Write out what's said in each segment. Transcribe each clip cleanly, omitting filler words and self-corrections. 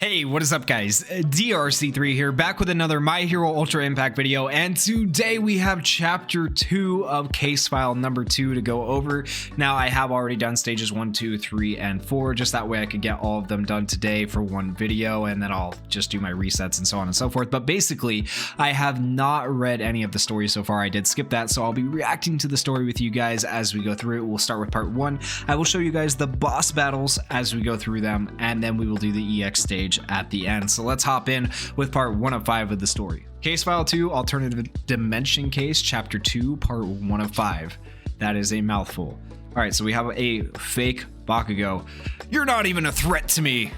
Hey, what is up guys? DRC3 here, back with another My Hero Ultra Impact video, and today we have chapter 2 of case file number 2 to go over. Now I have already done stages 1, 2, 3, and 4, just that way I could get all of them done today for one video, and then I'll just do my resets and so on and so forth. But basically, I have not read any of the stories so far. I did skip that, so I'll be reacting to the story with you guys as we go through it. We'll start with part 1. I will show you guys the boss battles as we go through them, and then we will do the EX stage at the end. So let's hop in with part 1 of 5 of the story. Case file 2, alternative dimension case, chapter 2, part 1 of 5. That is a mouthful. All right, so we have a fake Bakugo. You're not even a threat to me.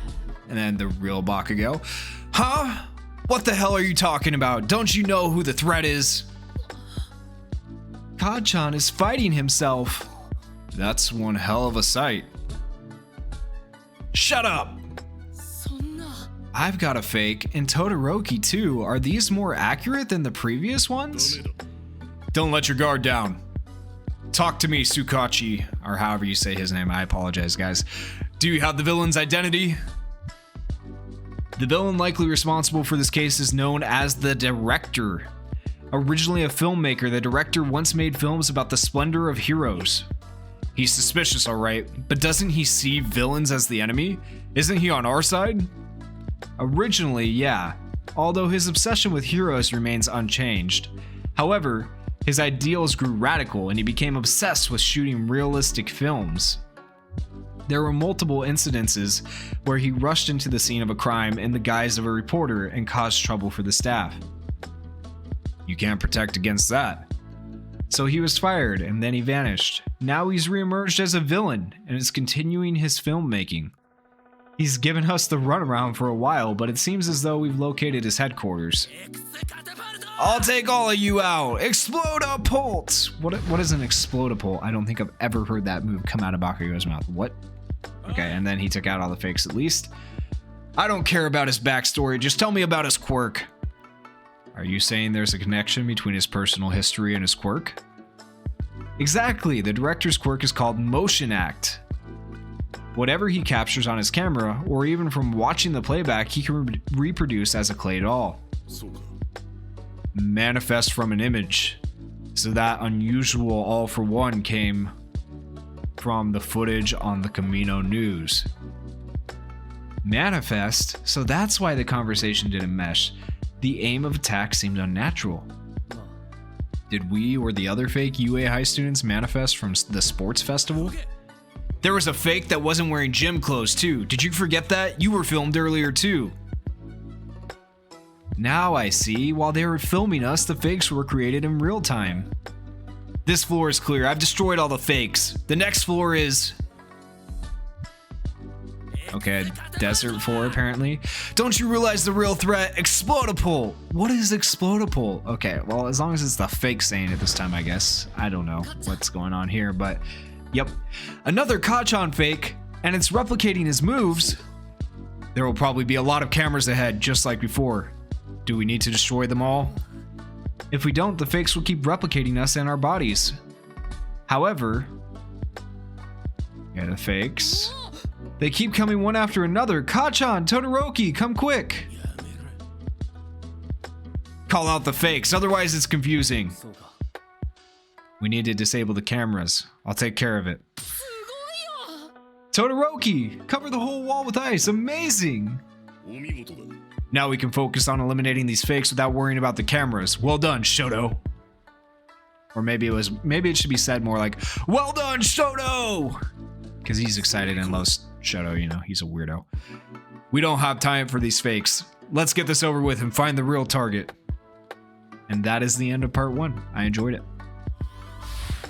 And then the real Bakugo. Huh? What the hell are you talking about? Don't you know who the threat is? Kachan is fighting himself. That's one hell of a sight. Shut up. I've got a fake, and Todoroki too. Are these more accurate than the previous ones? Don't let your guard down. Talk to me, Tsukachi, or however you say his name. I apologize, guys. Do you have the villain's identity? The villain likely responsible for this case is known as the Director. Originally a filmmaker, the Director once made films about the splendor of heroes. He's suspicious, alright, but doesn't he see villains as the enemy? Isn't he on our side? Originally, yeah, although his obsession with heroes remains unchanged. However, his ideals grew radical and he became obsessed with shooting realistic films. There were multiple incidences where he rushed into the scene of a crime in the guise of a reporter and caused trouble for the staff. You can't protect against that. So he was fired and then he vanished. Now he's reemerged as a villain and is continuing his filmmaking. He's given us the runaround for a while, but it seems as though we've located his headquarters. I'll take all of you out! Explodapult! What is an explodapult? I don't think I've ever heard that move come out of Bakugo's mouth. What? Okay, and then he took out all the fakes at least. I don't care about his backstory, just tell me about his quirk. Are you saying there's a connection between his personal history and his quirk? Exactly, the Director's quirk is called Motion Act. Whatever he captures on his camera, or even from watching the playback, he can reproduce as a clay doll. Manifest from an image. So that unusual all for one came from the footage on the Camino News. Manifest? So that's why the conversation didn't mesh. The aim of attack seemed unnatural. Did we or the other fake UA high students manifest from the sports festival? There was a fake that wasn't wearing gym clothes too. Did you forget that? You were filmed earlier too. Now I see. While they were filming us, the fakes were created in real time. This floor is clear. I've destroyed all the fakes. The next floor is... Okay, desert floor apparently. Don't you realize the real threat? Explodapult! What is Explodapult? Okay, well, as long as it's the fake saying it this time, I guess. I don't know what's going on here, but... Yep, another Kachan fake, and it's replicating his moves. There will probably be a lot of cameras ahead, just like before. Do we need to destroy them all? If we don't, the fakes will keep replicating us and our bodies. However, yeah, the fakes. They keep coming one after another. Kachan, Todoroki, come quick! Call out the fakes, otherwise it's confusing. We need to disable the cameras. I'll take care of it. Todoroki! Cover the whole wall with ice. Amazing! Now we can focus on eliminating these fakes without worrying about the cameras. Well done, Shoto. Or maybe it should be said more like, well done, Shoto! Because he's excited and loves Shoto, you know, he's a weirdo. We don't have time for these fakes. Let's get this over with and find the real target. And that is the end of part 1. I enjoyed it.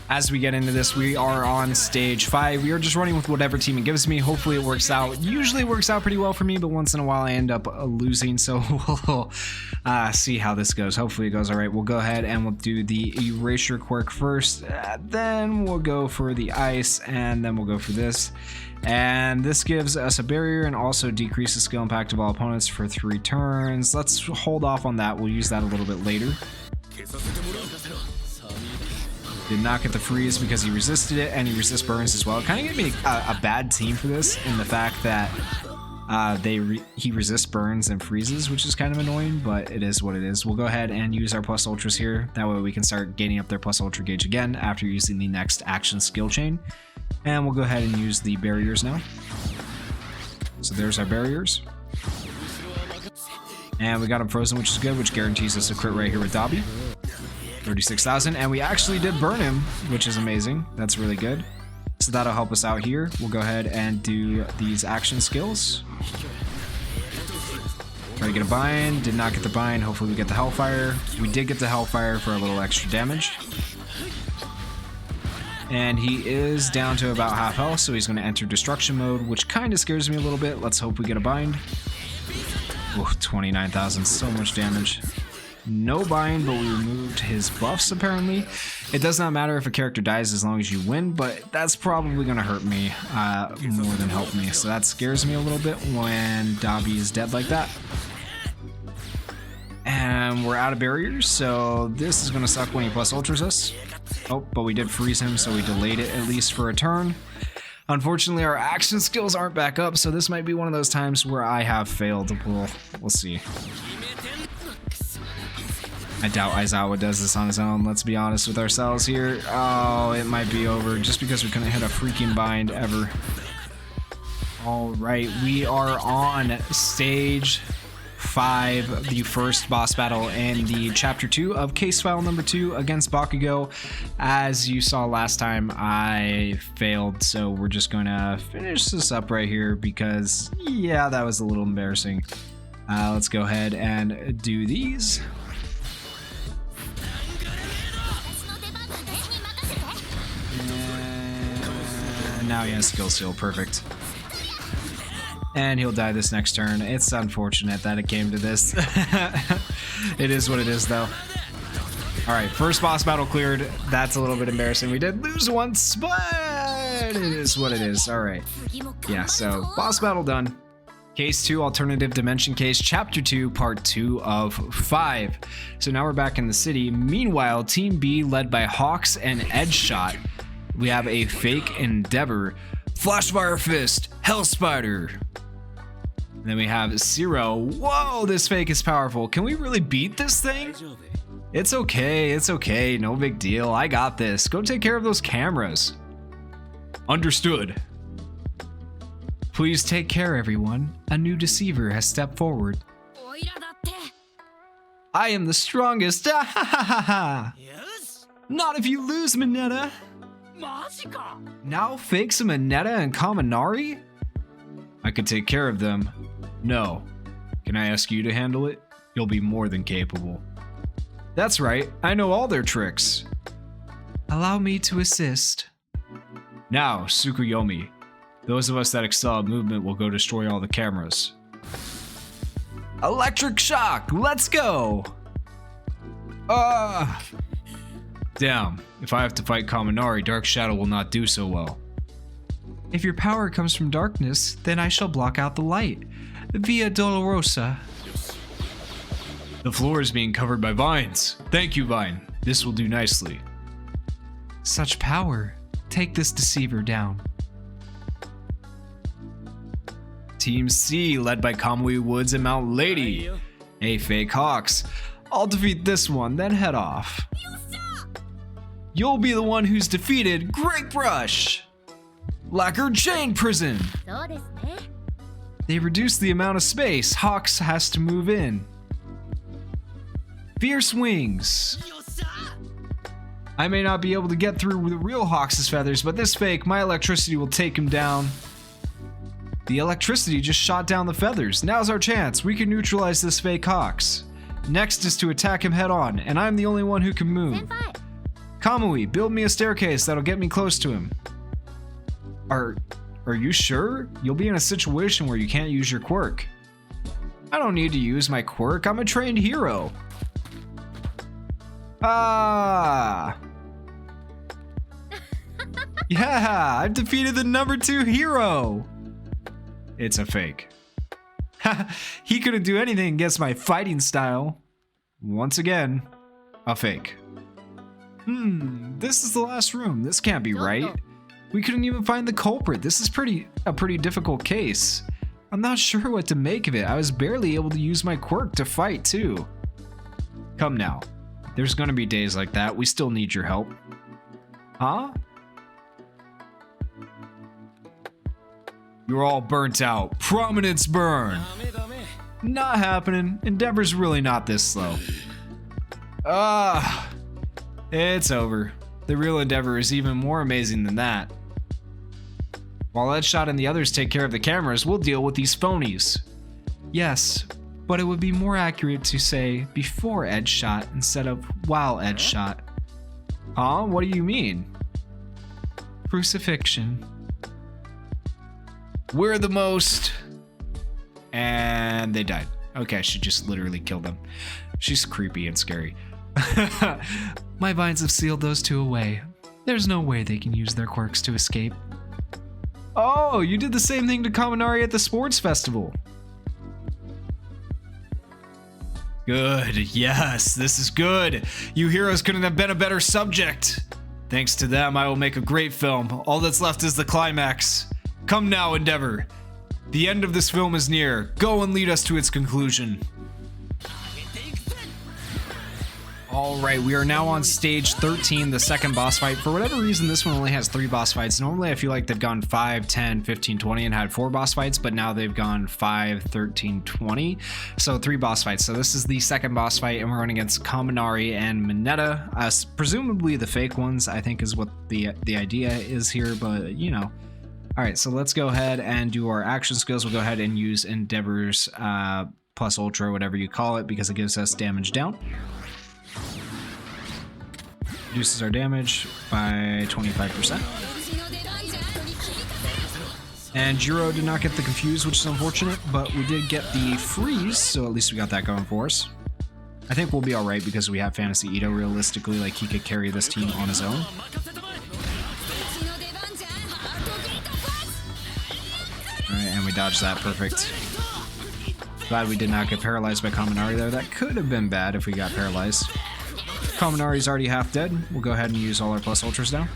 As we get into this, we are on stage 5. We are just running with whatever team it gives me. Hopefully it works out. Usually it works out pretty well for me, but once in a while I end up losing. So we'll see how this goes. Hopefully it goes all right. We'll go ahead and we'll do the erasure quirk first. Then we'll go for the ice, and then we'll go for this. And this gives us a barrier and also decreases skill impact of all opponents for 3 turns. Let's hold off on that. We'll use that a little bit later. Did not get the freeze because he resisted it, and he resist burns as well. It kind of gave me a bad team for this in the fact that He resists burns and freezes, which is kind of annoying, but it is what it is. We'll go ahead and use our plus ultras here. That way we can start gaining up their plus ultra gauge again after using the next action skill chain. And we'll go ahead and use the barriers now. So there's our barriers. And we got him frozen, which is good, which guarantees us a crit right here with Dobby. 36,000, and we actually did burn him, which is amazing. That's really good. So that'll help us out here. We'll go ahead and do these action skills. Try to get a bind. Did not get the bind. Hopefully we get the Hellfire. We did get the Hellfire for a little extra damage. And he is down to about half health, so he's going to enter destruction mode, which kind of scares me a little bit. Let's hope we get a bind. Oh, 29,000. So much damage. No bind, but we removed his buffs apparently. It does not matter if a character dies as long as you win, but that's probably going to hurt me more than help me. So that scares me a little bit when Dobby is dead like that. And we're out of barriers, so this is going to suck when he plus ultras us. Oh, but we did freeze him, so we delayed it at least for a turn. Unfortunately, our action skills aren't back up, so this might be one of those times where I have failed. We'll see. I doubt Aizawa does this on his own, let's be honest with ourselves here. Oh, it might be over just because we couldn't hit a freaking bind ever. Alright, we are on stage 5, the first boss battle in the chapter 2 of case file number 2 against Bakugo. As you saw last time, I failed, so we're just gonna finish this up right here because, yeah, that was a little embarrassing. Let's go ahead and do these. Now he has skill seal, perfect. And he'll die this next turn. It's unfortunate that it came to this. It is what it is though. Alright, first boss battle cleared. That's a little bit embarrassing. We did lose once, but it is what it is. Alright. Yeah, so boss battle done. Case 2, Alternative Dimension Case, Chapter 2, Part 2 of 5. So now we're back in the city. Meanwhile, Team B, led by Hawks and Edge Shot, we have a fake Endeavor, Flashfire Fist, Hell Spider. And then we have Zero. Whoa, this fake is powerful. Can we really beat this thing? It's okay, no big deal. I got this. Go take care of those cameras. Understood. Please take care, everyone. A new deceiver has stepped forward. I am the strongest. Not if you lose, Mineta. Now fakes a Mineta and Kaminari? I could take care of them. No. Can I ask you to handle it? You'll be more than capable. That's right, I know all their tricks. Allow me to assist. Now, Tsukuyomi. Those of us that excel at movement will go destroy all the cameras. Electric shock! Let's go! Damn, if I have to fight Kaminari, Dark Shadow will not do so well. If your power comes from darkness, then I shall block out the light. Via Dolorosa. The floor is being covered by vines. Thank you, Vine. This will do nicely. Such power. Take this deceiver down. Team C, led by Kamui Woods and Mount Lady. Hey, fake Hawks. I'll defeat this one, then head off. You'll be the one who's defeated. Great Brush! Lacquered Chain Prison! They reduced the amount of space Hawks has to move in. Fierce Wings. I may not be able to get through the real Hawks' feathers, but this fake, my electricity will take him down. The electricity just shot down the feathers. Now's our chance. We can neutralize this fake Hawks. Next is to attack him head on, and I'm the only one who can move. Kamui, build me a staircase that'll get me close to him. Are you sure? You'll be in a situation where you can't use your quirk. I don't need to use my quirk. I'm a trained hero. Yeah, I've defeated the number 2 hero. It's a fake. He couldn't do anything against my fighting style. Once again, a fake. This is the last room. This can't be right. We couldn't even find the culprit. This is a pretty difficult case. I'm not sure what to make of it. I was barely able to use my quirk to fight, too. Come now. There's gonna be days like that. We still need your help. Huh? You're all burnt out. Prominence burn. Not happening. Endeavor's really not this slow. It's over. The real Endeavor is even more amazing than that. While Edgeshot and the others take care of the cameras, we'll deal with these phonies. Yes, but it would be more accurate to say before Edgeshot instead of while Edgeshot. Huh? What do you mean? Crucifixion. We're the most... And they died. Okay, she just literally killed them. She's creepy and scary. My vines have sealed those two away. There's no way they can use their quirks to escape. Oh, you did the same thing to Kaminari at the sports festival. Good, yes, this is good. You heroes couldn't have been a better subject. Thanks to them, I will make a great film. All that's left is the climax. Come now, Endeavor. The end of this film is near. Go and lead us to its conclusion. Alright, we are now on stage 13, the second boss fight. For whatever reason, this one only has 3 boss fights. Normally, I feel like they've gone 5, 10, 15, 20 and had 4 boss fights, but now they've gone 5, 13, 20. So 3 boss fights. So this is the second boss fight, and we're going against Kaminari and Mineta. Presumably the fake ones, I think is what the idea is here, but you know. Alright, so let's go ahead and do our action skills. We'll go ahead and use Endeavor's plus Ultra, whatever you call it, because it gives us damage down. Reduces our damage by 25%. And Jiro did not get the confuse, which is unfortunate, but we did get the freeze, so at least we got that going for us. I think we'll be alright because we have Fantasy Ito realistically, like he could carry this team on his own. Alright, and we dodged that, perfect. Glad we did not get paralyzed by Kaminari there. That could have been bad if we got paralyzed. Kaminari's already half dead. We'll go ahead and use all our plus ultras now.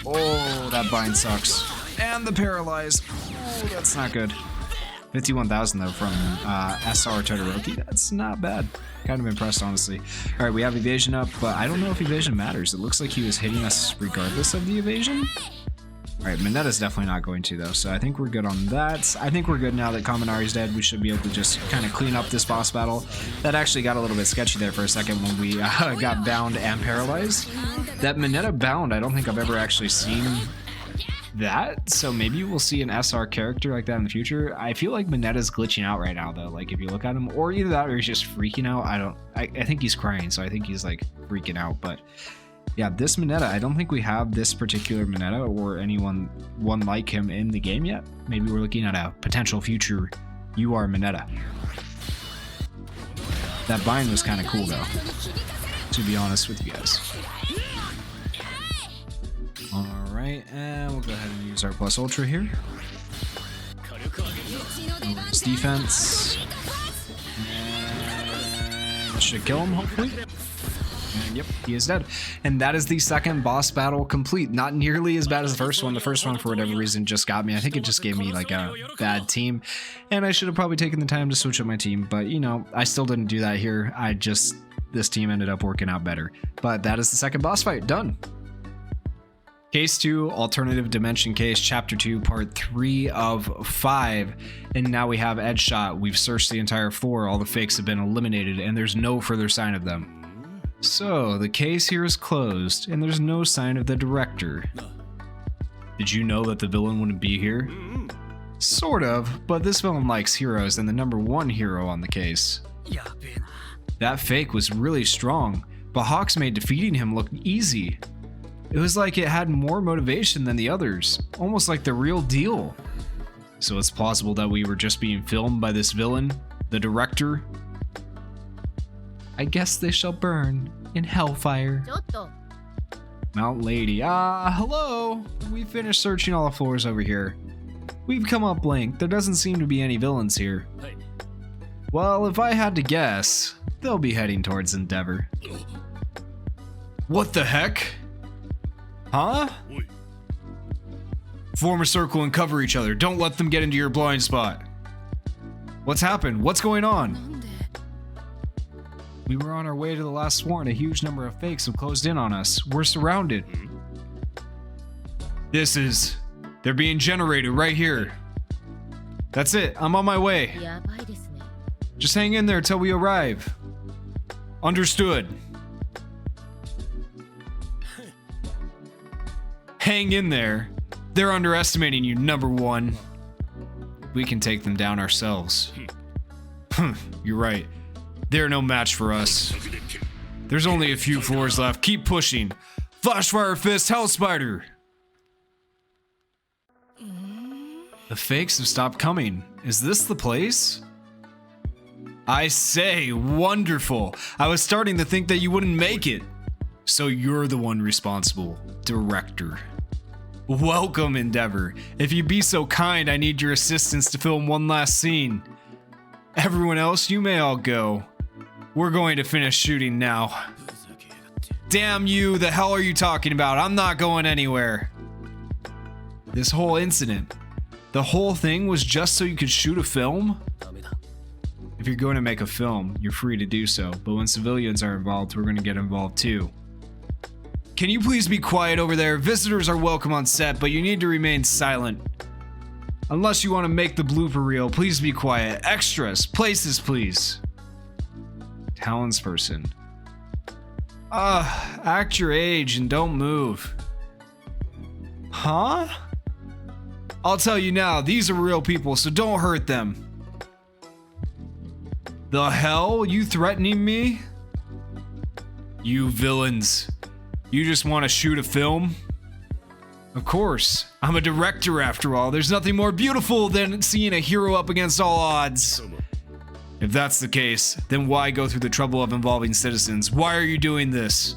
Oh, that bind sucks. And the paralyze. Oh, that's not good. 51,000 though from SR Todoroki. That's not bad. Kind of impressed, honestly. All right, we have evasion up, but I don't know if evasion matters. It looks like he was hitting us regardless of the evasion. All right, Mineta's definitely not going to, though, so I think we're good on that. I think we're good now that Kaminari's dead. We should be able to just kind of clean up this boss battle. That actually got a little bit sketchy there for a second when we got bound and paralyzed. That Mineta bound, I don't think I've ever actually seen that, so maybe we'll see an SR character like that in the future. I feel like Mineta's glitching out right now, though, like if you look at him, or either that or he's just freaking out. I think he's crying, so I think he's like freaking out, but... Yeah, this Mineta, I don't think we have this particular Mineta or one like him in the game yet. Maybe we're looking at a potential future UR Mineta. That bind was kind of cool though, to be honest with you guys. Alright, and we'll go ahead and use our plus ultra here. His defense. And should kill him, hopefully. And yep, he is dead. And that is the second boss battle complete. Not nearly as bad as the first one. The first one, for whatever reason, just got me. I think it just gave me like a bad team. And I should have probably taken the time to switch up my team. But, you know, I still didn't do that here. This team ended up working out better. But that is the second boss fight. Done. Case 2, Alternative Dimension Case, Chapter 2, Part 3 of 5. And now we have Edgeshot. We've searched the entire floor. All the fakes have been eliminated, and there's no further sign of them. So, the case here is closed, and there's no sign of the director. Did you know that the villain wouldn't be here? Sort of, but this villain likes heroes and the #1 hero on the case. That fake was really strong, but Hawks made defeating him look easy. It was like it had more motivation than the others, almost like the real deal. So it's plausible that we were just being filmed by this villain, the director. I guess they shall burn in hellfire. Mount Lady. Hello. We finished searching all the floors over here. We've come up blank. There doesn't seem to be any villains here. Well, if I had to guess, they'll be heading towards Endeavor. What the heck? Huh? Form a circle and cover each other. Don't let them get into your blind spot. What's happened? What's going on? We were on our way to the last sworn. A huge number of fakes have closed in on us. We're surrounded. They're being generated right here. That's it. I'm on my way. Just hang in there till we arrive. Understood. Hang in there. They're underestimating you, number one. We can take them down ourselves. You're right. They're no match for us. There's only a few floors left. Keep pushing. Flashfire Fist, Hell Spider. The fakes have stopped coming. Is this the place? I say, wonderful. I was starting to think that you wouldn't make it. So you're the one responsible, director. Welcome, Endeavor. If you'd be so kind, I need your assistance to film one last scene. Everyone else, you may all go. We're going to finish shooting now. Damn you, the hell are you talking about? I'm not going anywhere. This whole incident, the whole thing was just so you could shoot a film? If you're going to make a film, you're free to do so, but when civilians are involved, we're going to get involved too. Can you please be quiet over there? Visitors are welcome on set, but you need to remain silent. Unless you want to make the blooper reel, please be quiet. Extras, places, please. Townsperson. Act your age and don't move. Huh? I'll tell you now, these are real people, so don't hurt them. The hell? You threatening me? You villains. You just want to shoot a film? Of course. I'm a director after all. There's nothing more beautiful than seeing a hero up against all odds. If that's the case, then why go through the trouble of involving citizens? Why are you doing this?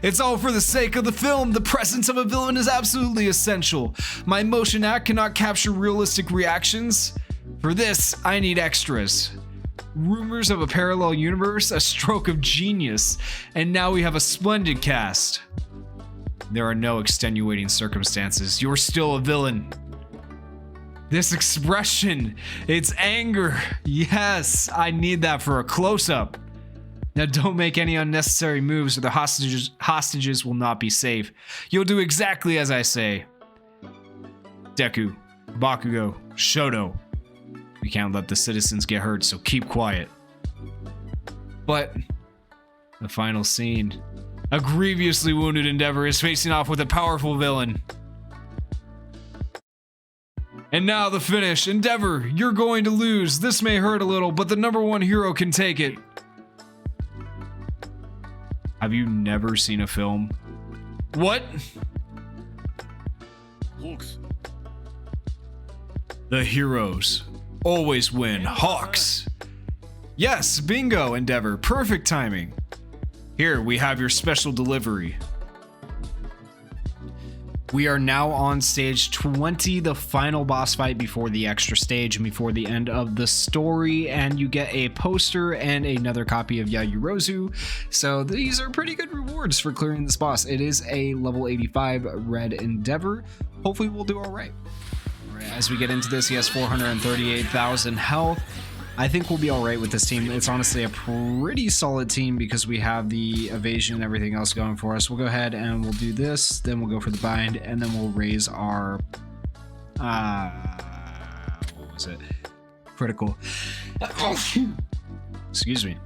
It's all for the sake of the film. The presence of a villain is absolutely essential. My motion act cannot capture realistic reactions. For this, I need extras. Rumors of a parallel universe, a stroke of genius, and now we have a splendid cast. There are no extenuating circumstances. You're still a villain. This expression, it's anger. Yes, I need that for a close-up. Now don't make any unnecessary moves or the hostages will not be safe. You'll do exactly as I say. Deku, Bakugo, Shoto. We can't let the citizens get hurt, so keep quiet. But the final scene. A grievously wounded Endeavor is facing off with a powerful villain. And now the finish. Endeavor, you're going to lose. This may hurt a little, but the number one hero can take it. Have you never seen a film? What? Hawks. The heroes always win. Hawks. Yes, bingo, Endeavor. Perfect timing. Here, we have your special delivery. We are now on stage 20, the final boss fight before the extra stage and before the end of the story, and you get a poster and another copy of Yayurozu. So these are pretty good rewards for clearing this boss. It is a level 85 red Endeavor. Hopefully we'll do all right. As we get into this, he has 438,000 health. I think we'll be all right with this team. It's honestly a pretty solid team because we have the evasion and everything else going for us. We'll go ahead and we'll do this, then we'll go for the bind, and then we'll raise our what was it? Critical. Excuse me.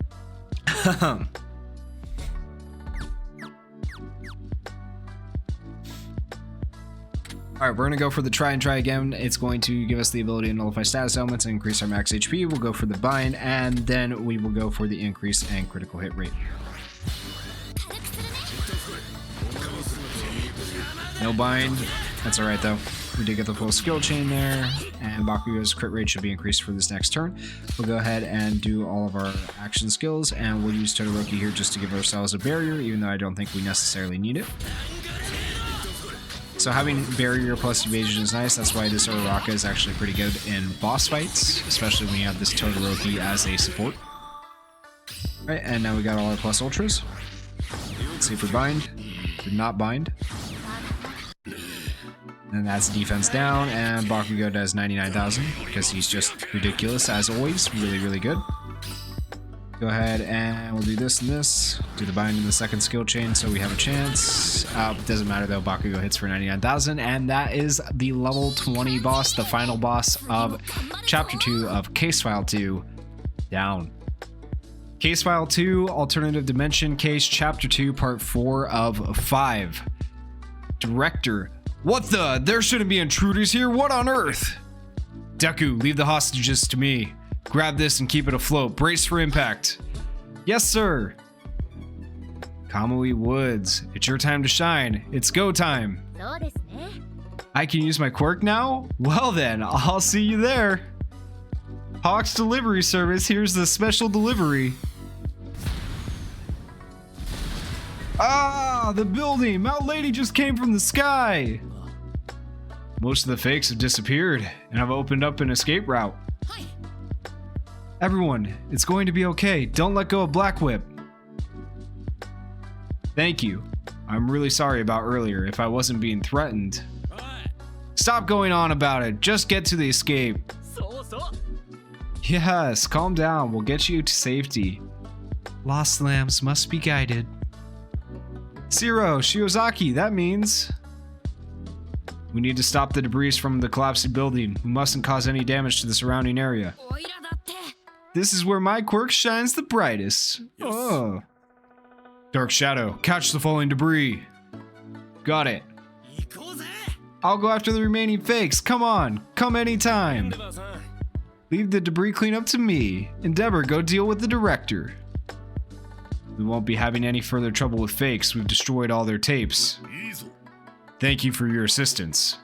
Alright, we're going to go for the try and try again. It's going to give us the ability to nullify status elements and increase our max HP. We'll go for the bind, and then we will go for the increase and critical hit rate. No bind. That's alright though. We did get the full skill chain there, and Bakugo's crit rate should be increased for this next turn. We'll go ahead and do all of our action skills, and we'll use Todoroki here just to give ourselves a barrier, even though I don't think we necessarily need it. So having barrier plus evasion is nice. That's why this Uraraka is actually pretty good in boss fights, especially when you have this Todoroki as a support. Right, and now we got all our plus ultras. Let's see if we bind. Did not bind. And that's defense down, and Bakugo does 99,000 because he's just ridiculous as always. Really, really good. Go ahead and we'll do this and this. Do the bind in the second skill chain so we have a chance. Doesn't matter though, Bakugo hits for 99,000, and that is the level 20 boss, the final boss of Chapter 2 of Case File 2 down. Case File 2, Alternative Dimension Case, Chapter 2, Part 4 of 5. Director. What the? There shouldn't be intruders here. What on earth? Deku, leave the hostages to me. Grab this and keep it afloat. Brace for impact. Yes, sir. Kamui Woods, it's your time to shine. It's go time. I can use my quirk now? Well then, I'll see you there. Hawk's delivery service, here's the special delivery. Ah, the building! Mount Lady just came from the sky! Most of the fakes have disappeared, and I've opened up an escape route. Everyone, it's going to be okay. Don't let go of Black Whip. Thank you. I'm really sorry about earlier if I wasn't being threatened. Stop going on about it. Just get to the escape. Yes, calm down. We'll get you to safety. Lost lambs must be guided. Zero, Shiozaki, that means... We need to stop the debris from the collapsed building. We mustn't cause any damage to the surrounding area. This is where my quirk shines the brightest. Oh. Dark Shadow, catch the falling debris. Got it. I'll go after the remaining fakes. Come on, come anytime. Leave the debris cleanup to me. Endeavor, go deal with the director. We won't be having any further trouble with fakes. We've destroyed all their tapes. Thank you for your assistance.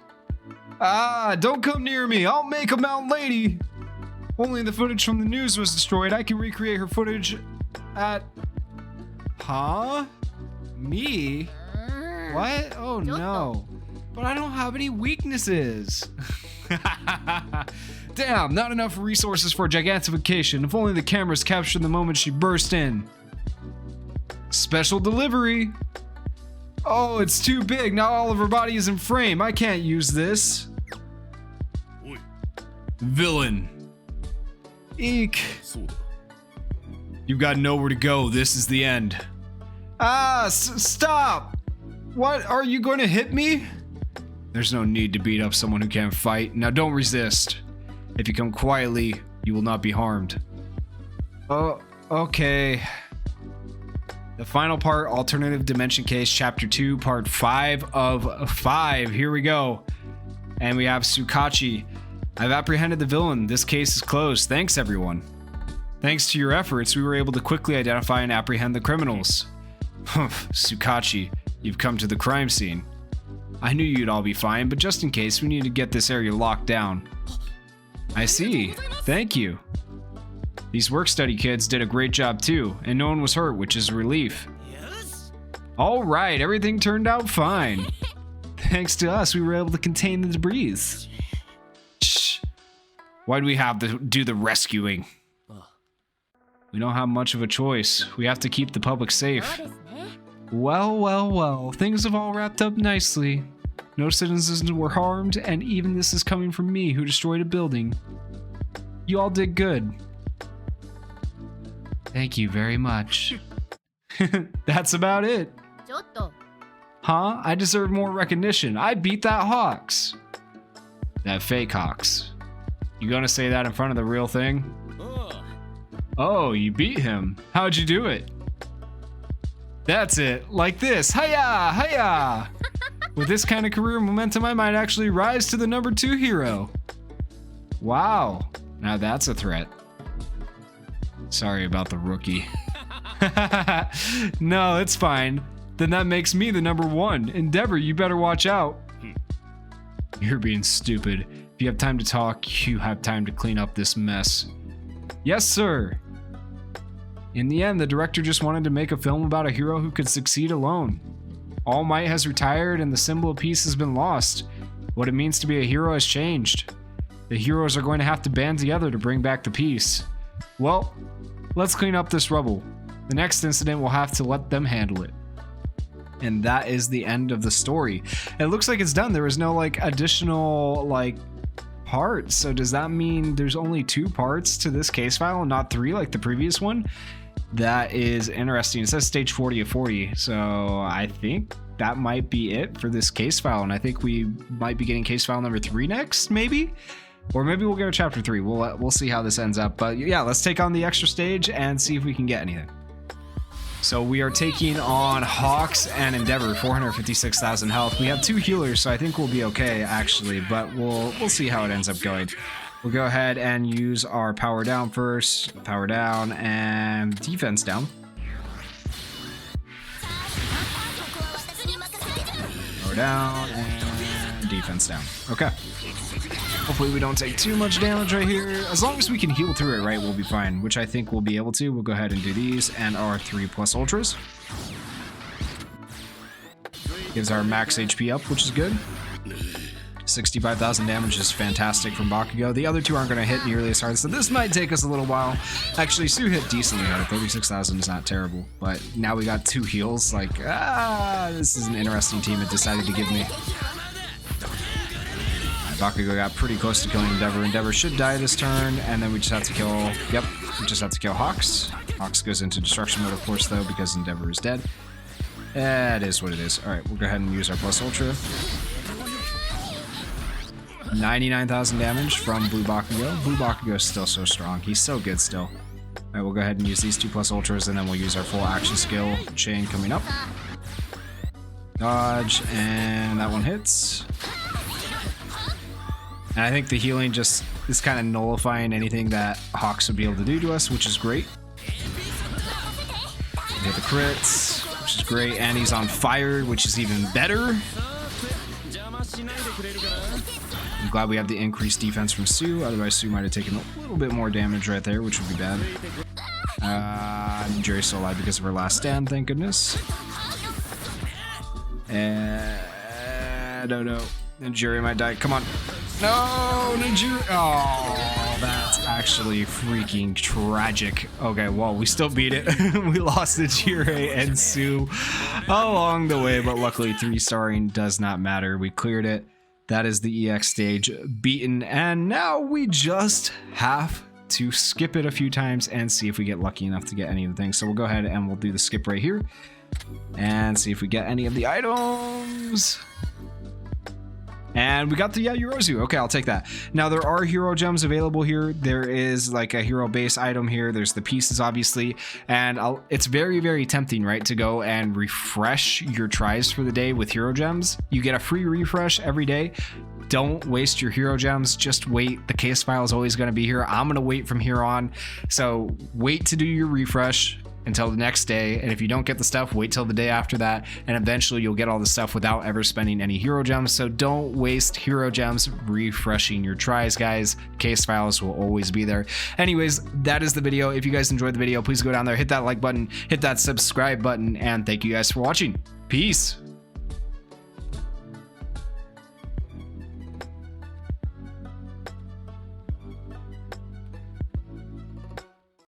Ah, don't come near me. I'll make a Mount Lady. Only the footage from the news was destroyed. I can recreate her footage at... Huh? Me? What? Oh no. But I don't have any weaknesses. Damn, not enough resources for gigantification. If only the cameras captured the moment she burst in. Special delivery. Oh, it's too big. Now all of her body is in frame. I can't use this. Villain. Eek. You've got nowhere to go. This is the end. Ah, stop. What? Are you going to hit me? There's no need to beat up someone who can't fight. Now don't resist. If you come quietly, you will not be harmed. Oh, okay. The final part, Alternative Dimension Case, Chapter 2, Part 5 of 5. Here we go. And we have Sukachi. I've apprehended the villain. This case is closed. Thanks, everyone. Thanks to your efforts, we were able to quickly identify and apprehend the criminals. Humph, Sukachi, you've come to the crime scene. I knew you'd all be fine, but just in case, we need to get this area locked down. I see. Thank you. These work-study kids did a great job too, and no one was hurt, which is a relief. Yes. All right, everything turned out fine. Thanks to us, we were able to contain the debris. Shh. Why do we have to do the rescuing? We don't have much of a choice. We have to keep the public safe. Well, things have all wrapped up nicely. No citizens were harmed, and even this is coming from me, who destroyed a building. You all did good. Thank you very much. That's about it. Huh? I deserve more recognition. I beat that Hawks. That fake Hawks. You gonna say that in front of the real thing? Oh, you beat him. How'd you do it? That's it. Like this. Hiya! Hiya! With this kind of career momentum, I might actually rise to the number 2 hero. Wow. Now that's a threat. Sorry about the rookie. No, it's fine. Then that makes me the number 1. Endeavor, you better watch out. You're being stupid. If you have time to talk, you have time to clean up this mess. Yes, sir. In the end, the director just wanted to make a film about a hero who could succeed alone. All Might has retired and the symbol of peace has been lost. What it means to be a hero has changed. The heroes are going to have to band together to bring back the peace. Well, let's clean up this rubble. The next incident, we'll have to let them handle it. And that is the end of the story. It looks like it's done. There was no like additional like parts. So does that mean there's only 2 parts to this case file and not 3 like the previous one? That is interesting. It says stage 40 of 40. So I think that might be it for this case file. And I think we might be getting case file number 3 next, maybe? Or maybe we'll go to chapter 3. We'll see how this ends up. But yeah, let's take on the extra stage and see if we can get anything. So we are taking on Hawks and Endeavor, 456,000 health. We have 2 healers, so I think we'll be okay, actually, but we'll see how it ends up going. We'll go ahead and use our power down first, power down, and defense down. Power down, and defense down. Okay. Hopefully we don't take too much damage right here. As long as we can heal through it, right, we'll be fine, which I think we'll be able to. We'll go ahead and do these and our 3+ ultras. Gives our max HP up, which is good. 65,000 damage is fantastic from Bakugo. The other 2 aren't going to hit nearly as hard, so this might take us a little while. Actually, Sue hit decently hard. 36,000 is not terrible, but now we got 2 heals. Like, this is an interesting team it decided to give me. Bakugo got pretty close to killing Endeavor. Endeavor should die this turn, and then we just have to kill... Yep, we just have to kill Hawks. Hawks goes into destruction mode, of course, though, because Endeavor is dead. It is what it is. Alright, we'll go ahead and use our plus ultra. 99,000 damage from Blue Bakugo. Blue Bakugo is still so strong. He's so good still. Alright, we'll go ahead and use these 2+ ultras, and then we'll use our full action skill chain coming up. Dodge, and that one hits. And I think the healing just is kind of nullifying anything that Hawks would be able to do to us, which is great. We get the crits, which is great, and he's on fire, which is even better. I'm glad we have the increased defense from Sue, otherwise Sue might have taken a little bit more damage right there, which would be bad. Jerry's still alive because of her last stand, thank goodness. And oh no, Jerry might die. Come on. No, Najiri. Oh, that's actually freaking tragic. Okay, well, we still beat it. We lost Najiri and Sue along the way, but luckily 3-starring does not matter. We cleared it. That is the EX stage beaten, and now we just have to skip it a few times and see if we get lucky enough to get any of the things. So we'll go ahead and we'll do the skip right here and see if we get any of the items. And we got the Yorozu. Okay, I'll take that. Now, there are hero gems available here. There is like a hero base item here. There's the pieces, obviously. And it's very, very tempting, right, to go and refresh your tries for the day with hero gems. You get a free refresh every day. Don't waste your hero gems. Just wait. The case file is always going to be here. I'm going to wait from here on. So wait to do your refresh until the next day, and if you don't get the stuff, wait till the day after that, and eventually you'll get all the stuff without ever spending any hero gems. So don't waste hero gems refreshing your tries, guys. Case files will always be there. Anyways, that is the video. If you guys enjoyed the video, please go down there, hit that like button, hit that subscribe button, and thank you guys for watching. Peace.